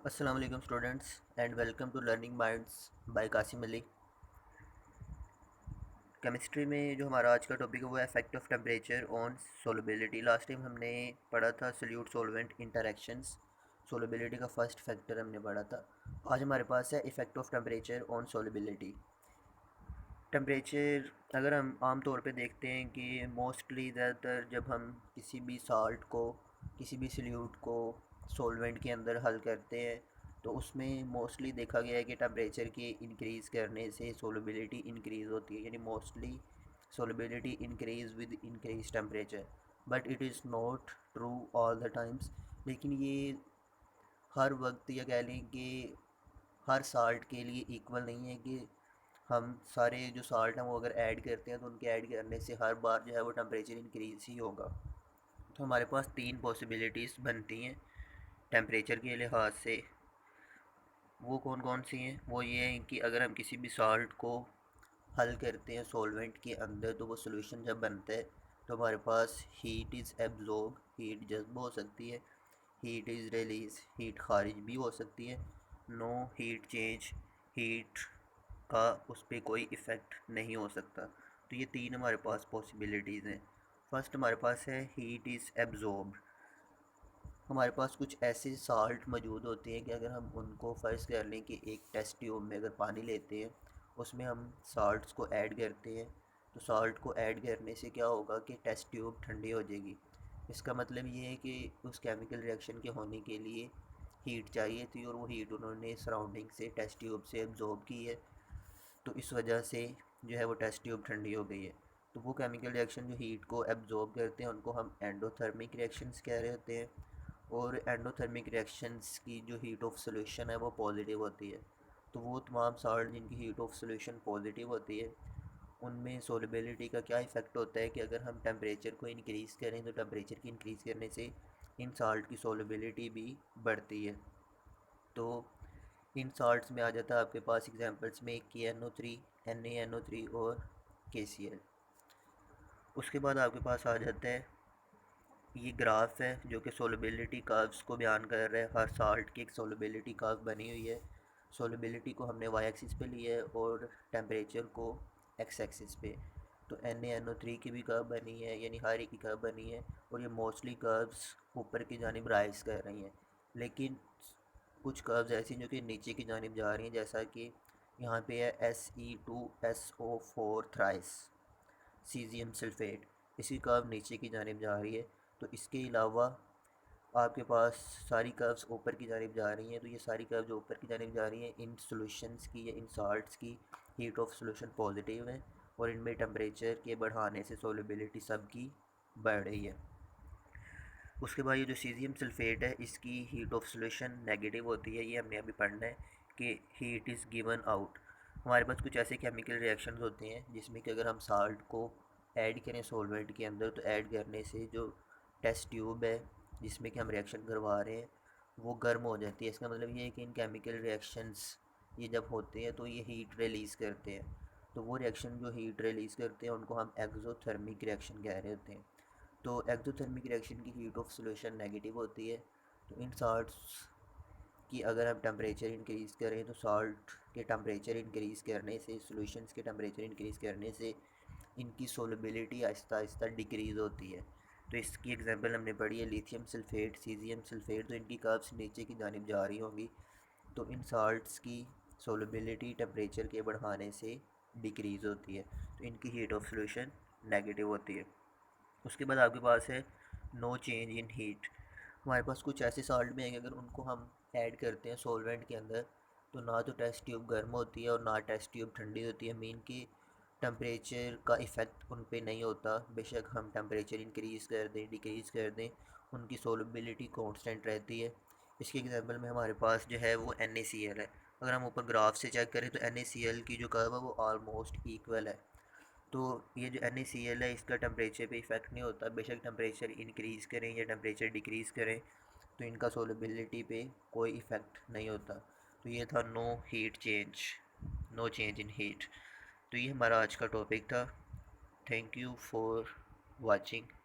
अस्सलाम वालेकुम students and welcome to learning minds by Qasim Ali. Chemistry में जो हमारा आज का टॉपिक है वो है effect of temperature on solubility. Last time हमने पढ़ा था सोल्यूट सॉल्वेंट इंटरेक्शंस। सोलबिलिटी का फर्स्ट फैक्टर हमने पढ़ा था। आज हमारे पास है effect of temperature on solubility. Temperature अगर हम आम तौर पे देखते हैं कि मोस्टली ज़्यादातर जब हम किसी भी साल्ट को, किसी भी सल्यूट को सॉल्वेंट के अंदर हल करते हैं तो उसमें मोस्टली देखा गया है कि टेम्परेचर के इंक्रीज़ करने से सोलबिलिटी इंक्रीज़ होती है, यानी mostly solubility increase with increase temperature. But it is not true all the times. लेकिन ये हर वक्त या कह लें कि हर साल्ट के लिए इक्वल नहीं है कि हम सारे जो साल्ट हैं वो अगर ऐड करते हैं तो उनके ऐड करने से हर बार जो है वो टेम्परेचर इंक्रीज़ ही होगा। तो हमारे पास तीन पॉसिबिलिटीज़ बनती हैं टेम्परेचर के लिहाज से। वो कौन कौन सी हैं? वो ये हैं कि अगर हम किसी भी साल्ट को हल करते हैं सॉल्वेंट के अंदर तो वो सोल्यूशन जब बनता है तो हमारे पास हीट इज़ एब्जॉर्ब, हीट जज्ब हो सकती है, हीट इज़ रिलीज, हीट खारिज भी हो सकती है। नो हीट चेंज, हीट का उस पर कोई इफ़ेक्ट नहीं हो सकता। तो ये तीन हमारे पास पॉसिबिलिटीज़ हैं। फर्स्ट हमारे पास है हीट इज़ एब्जॉर्ब। हमारे पास कुछ ऐसे साल्ट मौजूद होते हैं कि अगर हम उनको फ़र्ज़ कर लें कि एक टेस्ट ट्यूब में अगर पानी लेते हैं, उसमें हम साल्ट्स को ऐड करते हैं, तो साल्ट को ऐड करने से क्या होगा कि टेस्ट ट्यूब ठंडी हो जाएगी। इसका मतलब ये है कि उस केमिकल रिएक्शन के होने के लिए हीट चाहिए थी और वो हीट उन्होंने सराउंडिंग से टेस्ट ट्यूब से एब्जॉर्ब की है, तो इस वजह से जो है वो टेस्ट ट्यूब ठंडी हो गई है। तो वो केमिकल रिएक्शन जो हीट को एब्जॉर्ब करते हैं उनको हम एंडोथर्मिक रिएक्शंस कह रहे होते हैं। और एंडोथर्मिक रिएक्शंस की जो हीट ऑफ सॉल्यूशन है वो पॉजिटिव होती है। तो वो तमाम साल्ट जिनकी हीट ऑफ सॉल्यूशन पॉजिटिव होती है उनमें सोलबिलिटी का क्या इफ़ेक्ट होता है कि अगर हम टेम्परेचर को इंक्रीज़ करें तो टेम्परेचर की इंक्रीज़ करने से इन साल्ट की सोलबिलिटी भी बढ़ती है। तो इन साल्ट्स में आ जाता है आपके पास एग्जांपल्स में KNO3, NaNO3 और KCl। उसके बाद आपके पास आ जाता है ये ग्राफ है जो कि सोलबिलिटी कर्व्स को बयान कर रहा है। हर साल्ट की एक सोलबिलिटी कर्व बनी हुई है। सोलबिलिटी को हमने वाई एक्सिस पे लिया है और टेम्परेचर को एक्स एक्सिस पे। तो NaNO3 की भी कर्व बनी है, यानी हर एक की कर्व बनी है और ये मोस्टली कर्व्स ऊपर की जानिब राइज कर रही हैं। लेकिन कुछ कर्व्स ऐसी जो कि नीचे की जानिब जा रही हैं, जैसा कि यहाँ पे है Se2SO4 थ्राइस सीजियम सल्फेट, इसकी कर्व नीचे की जानिब जा रही है। तो इसके अलावा आपके पास सारी कर्व्स ऊपर की जानिब जा रही हैं। तो ये सारी कर्व जो ऊपर की जानिब जा रही हैं इन सॉल्यूशंस की या इन साल्ट्स की हीट ऑफ सॉल्यूशन पॉजिटिव है और इनमें टेम्परेचर के बढ़ाने से सोलबिलिटी सबकी बढ़ रही है। उसके बाद ये जो सीजियम सल्फेट है इसकी हीट ऑफ सॉल्यूशन नेगेटिव होती है। ये हमने अभी पढ़ना है कि हीट इज़ गिवन आउट। हमारे पास कुछ ऐसे केमिकल रिएक्शंस होते हैं जिसमें कि अगर हम साल्ट को ऐड करें सॉल्वेंट के अंदर तो ऐड करने से जो टेस्ट ट्यूब है जिसमें कि हम रिएक्शन करवा रहे हैं वो गर्म हो जाती है। इसका मतलब ये है कि इन केमिकल रिएक्शंस ये जब होते हैं तो ये हीट रिलीज़ करते हैं। तो वो रिएक्शन जो हीट रिलीज़ करते हैं उनको हम एक्सोथर्मिक रिएक्शन कह रहे होते हैं। तो एक्सोथर्मिक रिएक्शन की हीट ऑफ सॉल्यूशन नेगेटिव होती है। तो इन साल्ट्स की अगर हम टेम्परेचर इंक्रीज़ करें तो साल्ट के टेम्परेचर इंक्रीज़ करने से, सॉल्यूशंस के टेम्परेचर इंक्रीज़ करने से इनकी सोलबिलिटी आहिस्ता आहिस्ता डिक्रीज़ होती है। तो इसकी एग्जांपल हमने पढ़ी है लिथियम सल्फेट, सीजियम सल्फेट। तो इनकी कर्व्स नीचे की जानिब जा रही होंगी। तो इन साल्ट्स की सोलबिलिटी टेम्परेचर के बढ़ाने से डिक्रीज़ होती है, तो इनकी हीट ऑफ सॉल्यूशन नेगेटिव होती है। उसके बाद आपके पास है नो चेंज इन हीट। हमारे पास कुछ ऐसे साल्ट में है कि अगर उनको हम ऐड करते हैं सॉल्वेंट के अंदर तो ना तो टेस्ट ट्यूब गर्म होती है और ना टेस्ट ट्यूब ठंडी होती है। मीन कि टेम्परेचर का इफ़ेक्ट उन पे नहीं होता। बेशक हम टेम्परेचर इंक्रीज़ कर दें डिक्रीज़ कर दें उनकी सोलबिलिटी कांस्टेंट रहती है। इसके एग्जांपल में हमारे पास जो है वो NaCl है। अगर हम ऊपर ग्राफ से चेक करें तो NaCl की जो कर्व है वो ऑलमोस्ट इक्वल है। तो ये जो NaCl है इसका टेम्परेचर पे इफ़ेक्ट नहीं होता। बेशक टेम्परेचर इंक्रीज़ करें या टेम्परेचर डिक्रीज़ करें तो इनका सोलबिलिटी पे कोई इफ़ेक्ट नहीं होता। तो ये था no heat change, no change in heat. तो ये हमारा आज का टॉपिक था। Thank you for watching.